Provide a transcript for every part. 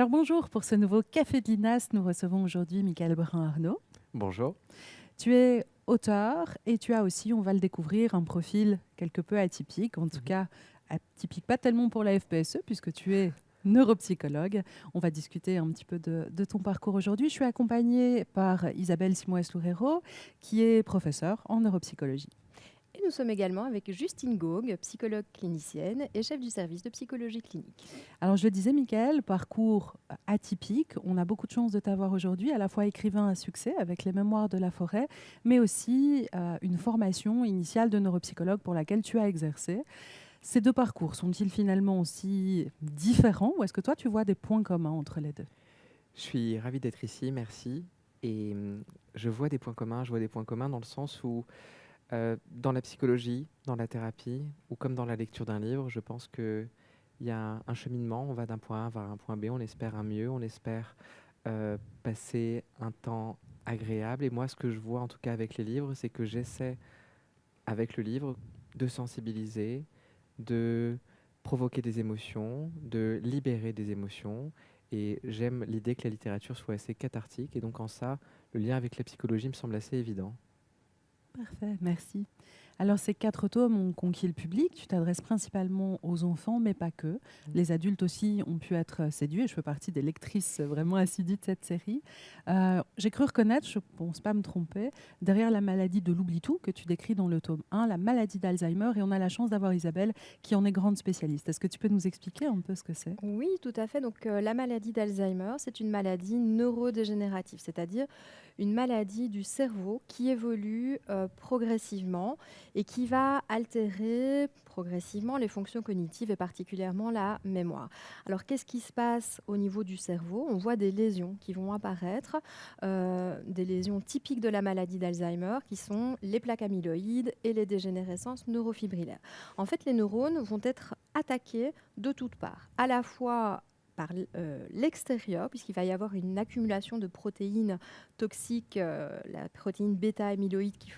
Alors bonjour, pour ce nouveau Café de l'INAS, nous recevons aujourd'hui Michael Brun-Arnaud. Bonjour. Tu es auteur et tu as aussi, on va le découvrir, un profil quelque peu atypique, en tout Mhm. cas atypique pas tellement pour la FPSE puisque tu es neuropsychologue. On va discuter un petit peu de ton parcours aujourd'hui. Je suis accompagnée par Isabelle Simoes-Loureiro qui est professeure en neuropsychologie. Et nous sommes également avec Justine Gaugue, psychologue clinicienne et chef du service de psychologie clinique. Alors je le disais, Michael, parcours atypique. On a beaucoup de chance de t'avoir aujourd'hui, à la fois écrivain à succès avec les Mémoires de la forêt, mais aussi une formation initiale de neuropsychologue pour laquelle tu as exercé. Ces deux parcours sont-ils finalement aussi différents ou est-ce que toi tu vois des points communs entre les deux? Je suis ravi d'être ici, merci. Et je vois des points communs. Je vois des points communs dans le sens où, dans la psychologie, dans la thérapie, ou comme dans la lecture d'un livre, je pense qu'il y a un cheminement. On va d'un point A vers un point B. On espère un mieux. On espère passer un temps agréable. Et moi, ce que je vois, en tout cas avec les livres, c'est que j'essaie, avec le livre, de sensibiliser, de provoquer des émotions, de libérer des émotions. Et j'aime l'idée que la littérature soit assez cathartique. Et donc en ça, le lien avec la psychologie me semble assez évident. Parfait, merci. Alors, ces 4 tomes ont conquis le public. Tu t'adresses principalement aux enfants, mais pas que. Les adultes aussi ont pu être séduits. Et je fais partie des lectrices vraiment assidues de cette série. J'ai cru reconnaître, je ne pense pas me tromper, derrière la maladie de l'oubli-tout que tu décris dans le tome 1, la maladie d'Alzheimer. Et on a la chance d'avoir Isabelle qui en est grande spécialiste. Est-ce que tu peux nous expliquer un peu ce que c'est? Oui, tout à fait. Donc, la maladie d'Alzheimer, c'est une maladie neurodégénérative, c'est-à-dire une maladie du cerveau qui évolue progressivement et qui va altérer progressivement les fonctions cognitives et particulièrement la mémoire. Alors, qu'est-ce qui se passe au niveau du cerveau? On voit des lésions qui vont apparaître, des lésions typiques de la maladie d'Alzheimer qui sont les plaques amyloïdes et les dégénérescences neurofibrillaires. En fait, les neurones vont être attaqués de toutes parts, à la fois par l'extérieur, puisqu'il va y avoir une accumulation de protéines toxiques, la protéine bêta-amyloïde qui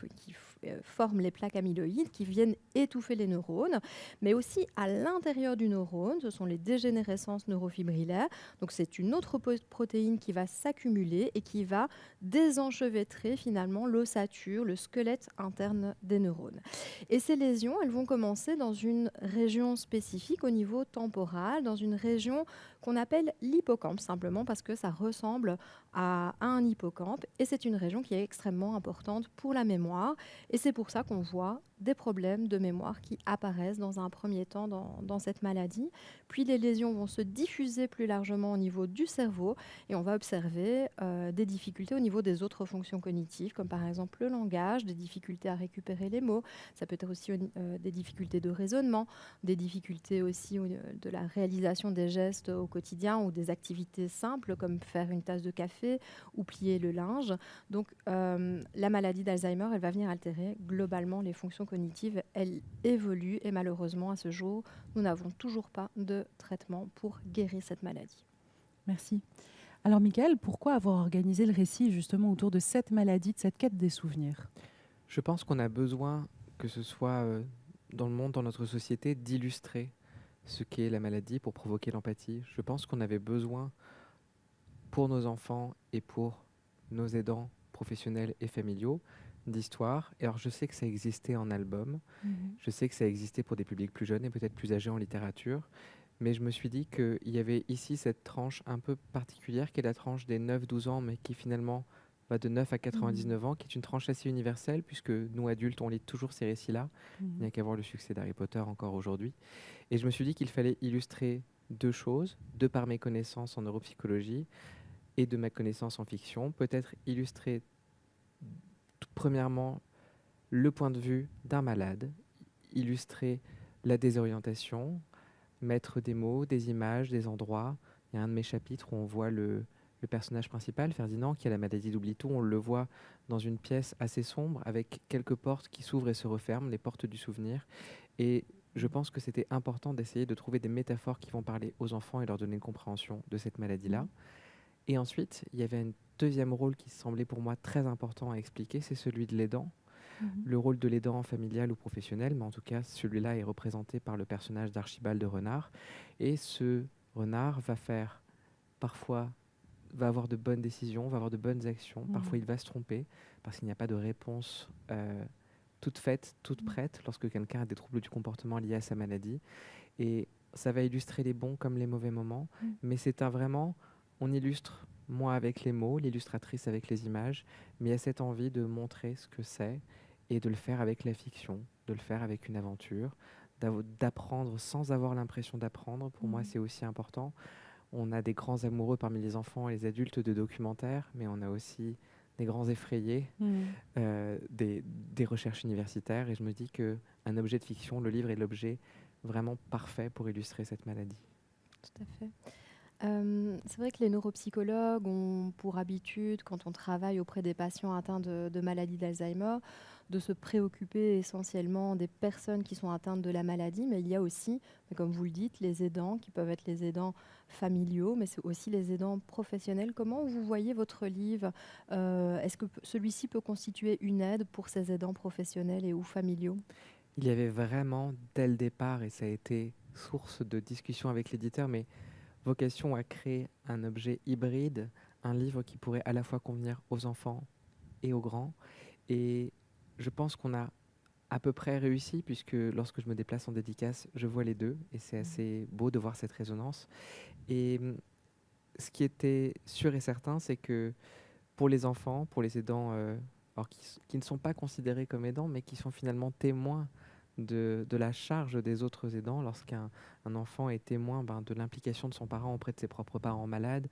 forme les plaques amyloïdes, qui viennent étouffer les neurones, mais aussi à l'intérieur du neurone, ce sont les dégénérescences neurofibrillaires. Donc c'est une autre protéine qui va s'accumuler et qui va désenchevêtrer finalement l'ossature, le squelette interne des neurones. Et ces lésions, elles vont commencer dans une région spécifique au niveau temporal, dans une région qu'on appelle l'hippocampe, simplement parce que ça ressemble à un hippocampe. Et c'est une région qui est extrêmement importante pour la mémoire. Et c'est pour ça qu'on voit des problèmes de mémoire qui apparaissent dans un premier temps dans cette maladie. Puis les lésions vont se diffuser plus largement au niveau du cerveau et on va observer des difficultés au niveau des autres fonctions cognitives, comme par exemple le langage, des difficultés à récupérer les mots. Ça peut être aussi des difficultés de raisonnement, des difficultés aussi de la réalisation des gestes au quotidien ou des activités simples comme faire une tasse de café ou plier le linge. Donc la maladie d'Alzheimer, elle va venir altérer globalement les fonctions cognitives. Elle évolue et malheureusement à ce jour, nous n'avons toujours pas de traitement pour guérir cette maladie. Merci. Alors, Michael, pourquoi avoir organisé le récit justement autour de cette maladie, de cette quête des souvenirs? Je pense qu'on a besoin, que ce soit dans le monde, dans notre société, d'illustrer ce qu'est la maladie pour provoquer l'empathie. Je pense qu'on avait besoin, pour nos enfants et pour nos aidants professionnels et familiaux, d'histoires. Et alors je sais que ça existait en album, je sais que ça existait pour des publics plus jeunes et peut-être plus âgés en littérature, mais je me suis dit qu'il y avait ici cette tranche un peu particulière qui est la tranche des 9-12 ans, mais qui finalement va de 9 à 99 ans, qui est une tranche assez universelle, puisque nous adultes, on lit toujours ces récits-là. Il n'y a qu'à voir le succès d'Harry Potter encore aujourd'hui. Et je me suis dit qu'il fallait illustrer deux choses, de par mes connaissances en neuropsychologie et de ma connaissance en fiction, peut-être illustrer tout premièrement le point de vue d'un malade, illustrer la désorientation, mettre des mots, des images, des endroits. Il y a un de mes chapitres où on voit le personnage principal, Ferdinand, qui a la maladie d'oubli-tout. On le voit dans une pièce assez sombre avec quelques portes qui s'ouvrent et se referment, les portes du souvenir. Et je pense que c'était important d'essayer de trouver des métaphores qui vont parler aux enfants et leur donner une compréhension de cette maladie-là. Et ensuite, il y avait un deuxième rôle qui semblait pour moi très important à expliquer, c'est celui de l'aidant. Le rôle de l'aidant familial ou professionnel, mais en tout cas, celui-là est représenté par le personnage d'Archibald de Renard. Et ce renard va faire parfois va avoir de bonnes décisions, va avoir de bonnes actions. Parfois, il va se tromper parce qu'il n'y a pas de réponse toute faite, toute prête lorsque quelqu'un a des troubles du comportement liés à sa maladie. Et ça va illustrer les bons comme les mauvais moments. Mais c'est vraiment, on illustre moi avec les mots, l'illustratrice avec les images, mais il y a cette envie de montrer ce que c'est et de le faire avec la fiction, de le faire avec une aventure, d'apprendre sans avoir l'impression d'apprendre. Pour moi, c'est aussi important. On a des grands amoureux parmi les enfants et les adultes de documentaires, mais on a aussi des grands effrayés des recherches universitaires. Et je me dis qu'un objet de fiction, le livre est l'objet vraiment parfait pour illustrer cette maladie. Tout à fait. C'est vrai que les neuropsychologues ont pour habitude, quand on travaille auprès des patients atteints de maladie d'Alzheimer, de se préoccuper essentiellement des personnes qui sont atteintes de la maladie, mais il y a aussi, comme vous le dites, les aidants qui peuvent être les aidants familiaux, mais c'est aussi les aidants professionnels. Comment vous voyez votre livre Est-ce que celui-ci peut constituer une aide pour ces aidants professionnels et ou familiaux? Il y avait vraiment, dès le départ, et ça a été source de discussion avec l'éditeur, mais vocation à créer un objet hybride, un livre qui pourrait à la fois convenir aux enfants et aux grands. Et je pense qu'on a à peu près réussi, puisque lorsque je me déplace en dédicace, je vois les deux, et c'est assez beau de voir cette résonance. Et ce qui était sûr et certain, c'est que pour les enfants, pour les aidants, alors qui ne sont pas considérés comme aidants, mais qui sont finalement témoins de la charge des autres aidants, lorsqu'un enfant est témoin de l'implication de son parent auprès de ses propres parents malades.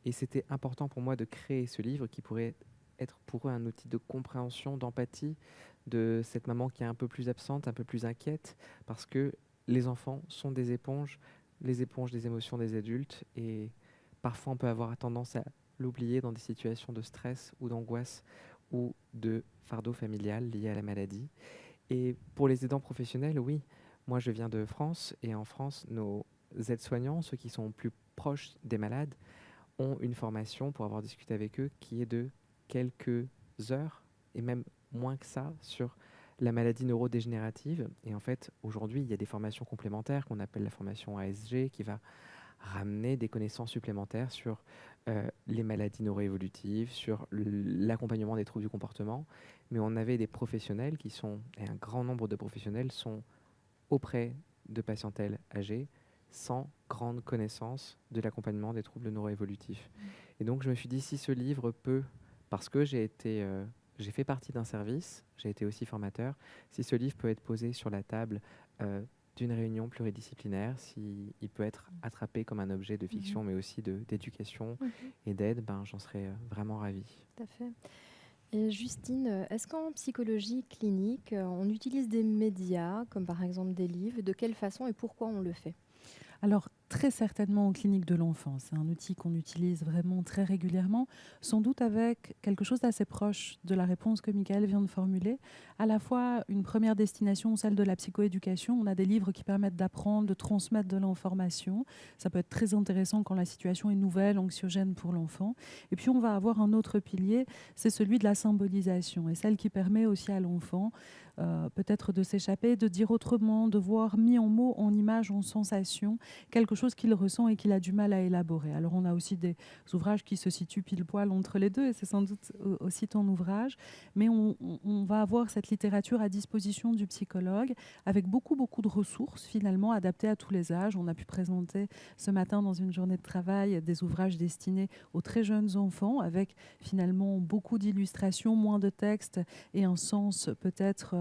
Et c'était important pour moi de créer ce livre qui pourrait être pour eux un outil de compréhension, d'empathie de cette maman qui est un peu plus absente, un peu plus inquiète, parce que les enfants sont des éponges, les éponges des émotions des adultes, et parfois on peut avoir tendance à l'oublier dans des situations de stress ou d'angoisse ou de fardeau familial lié à la maladie. Et pour les aidants professionnels, oui, moi je viens de France, et en France, nos aides-soignants, ceux qui sont plus proches des malades, ont une formation, pour avoir discuté avec eux, qui est de quelques heures, et même moins que ça, sur la maladie neurodégénérative. Et en fait, aujourd'hui, il y a des formations complémentaires qu'on appelle la formation ASG, qui va ramener des connaissances supplémentaires sur les maladies neuroévolutives, sur l'accompagnement des troubles du comportement. Mais on avait des professionnels qui sont, et un grand nombre de professionnels sont auprès de patientèles âgées sans grande connaissance de l'accompagnement des troubles neuroévolutifs. Et donc je me suis dit, si ce livre peut, parce que j'ai fait partie d'un service, j'ai été aussi formateur, si ce livre peut être posé sur la table d'une réunion pluridisciplinaire, s'il peut être attrapé comme un objet de fiction, mais aussi d'éducation et d'aide, j'en serais vraiment ravie. Tout à fait. Et Justine, est-ce qu'en psychologie clinique, on utilise des médias, comme par exemple des livres? De quelle façon et pourquoi on le fait? Alors, très certainement en clinique de l'enfance. C'est un outil qu'on utilise vraiment très régulièrement, sans doute avec quelque chose d'assez proche de la réponse que Michael vient de formuler. À la fois une première destination, celle de la psychoéducation. On a des livres qui permettent d'apprendre, de transmettre de l'information. Ça peut être très intéressant quand la situation est nouvelle, anxiogène pour l'enfant. Et puis on va avoir un autre pilier, c'est celui de la symbolisation, et celle qui permet aussi à l'enfant peut-être de s'échapper, de dire autrement, de voir mis en mots, en images, en sensations, quelque chose qu'il ressent et qu'il a du mal à élaborer. Alors on a aussi des ouvrages qui se situent pile poil entre les deux, et c'est sans doute aussi ton ouvrage, mais on va avoir cette littérature à disposition du psychologue avec beaucoup de ressources finalement adaptées à tous les âges. On a pu présenter ce matin dans une journée de travail des ouvrages destinés aux très jeunes enfants avec finalement beaucoup d'illustrations, moins de textes et un sens peut-être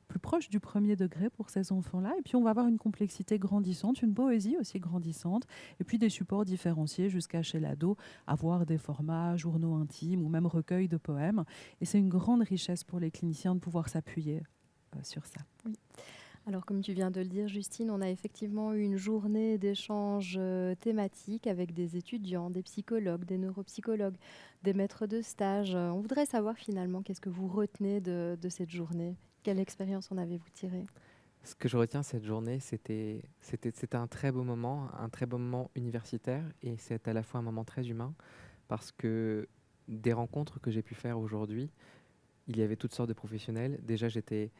plus proche du premier degré pour ces enfants-là. Et puis, on va avoir une complexité grandissante, une poésie aussi grandissante, et puis des supports différenciés jusqu'à chez l'ado, avoir des formats, journaux intimes ou même recueils de poèmes. Et c'est une grande richesse pour les cliniciens de pouvoir s'appuyer sur ça. Oui. Alors, comme tu viens de le dire, Justine, on a effectivement eu une journée d'échanges thématiques avec des étudiants, des psychologues, des neuropsychologues, des maîtres de stage. On voudrait savoir finalement qu'est-ce que vous retenez de cette journée. Quelle expérience en avez-vous tiré? Ce que je retiens cette journée, c'était un très beau moment universitaire, et c'est à la fois un moment très humain, parce que des rencontres que j'ai pu faire aujourd'hui, il y avait toutes sortes de professionnels. Déjà, j'étais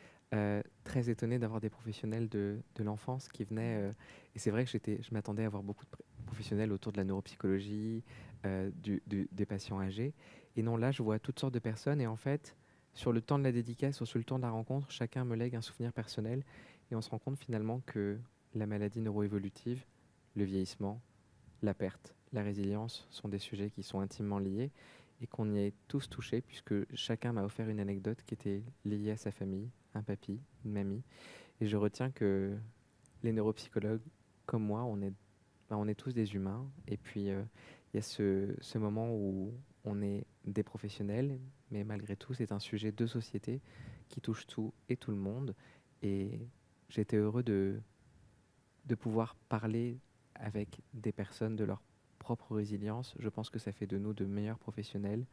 très étonné d'avoir des professionnels de l'enfance qui venaient. Et c'est vrai que je m'attendais à avoir beaucoup de professionnels autour de la neuropsychologie, des patients âgés. Et non, là, je vois toutes sortes de personnes. Et en fait, sur le temps de la dédicace ou sur le temps de la rencontre, chacun me lègue un souvenir personnel. Et on se rend compte finalement que la maladie neuroévolutive, le vieillissement, la perte, la résilience sont des sujets qui sont intimement liés et qu'on y est tous touchés puisque chacun m'a offert une anecdote qui était liée à sa famille, un papy, une mamie. Et je retiens que les neuropsychologues, comme moi, on est tous des humains. Et puis, il y a ce moment où on est des professionnels, mais malgré tout, c'est un sujet de société qui touche tout et tout le monde. Et j'étais heureux de pouvoir parler avec des personnes de leur propre résilience. Je pense que ça fait de nous de meilleurs professionnels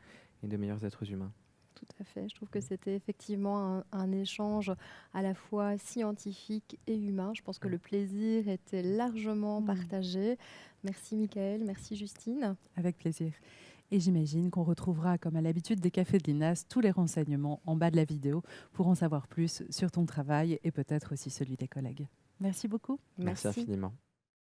et de meilleurs êtres humains. Tout à fait. Je trouve que c'était effectivement un échange à la fois scientifique et humain. Je pense que le plaisir était largement partagé. Merci Michael, merci Justine. Avec plaisir. Et j'imagine qu'on retrouvera, comme à l'habitude des cafés de l'INAS, tous les renseignements en bas de la vidéo pour en savoir plus sur ton travail et peut-être aussi celui des collègues. Merci beaucoup. Merci infiniment.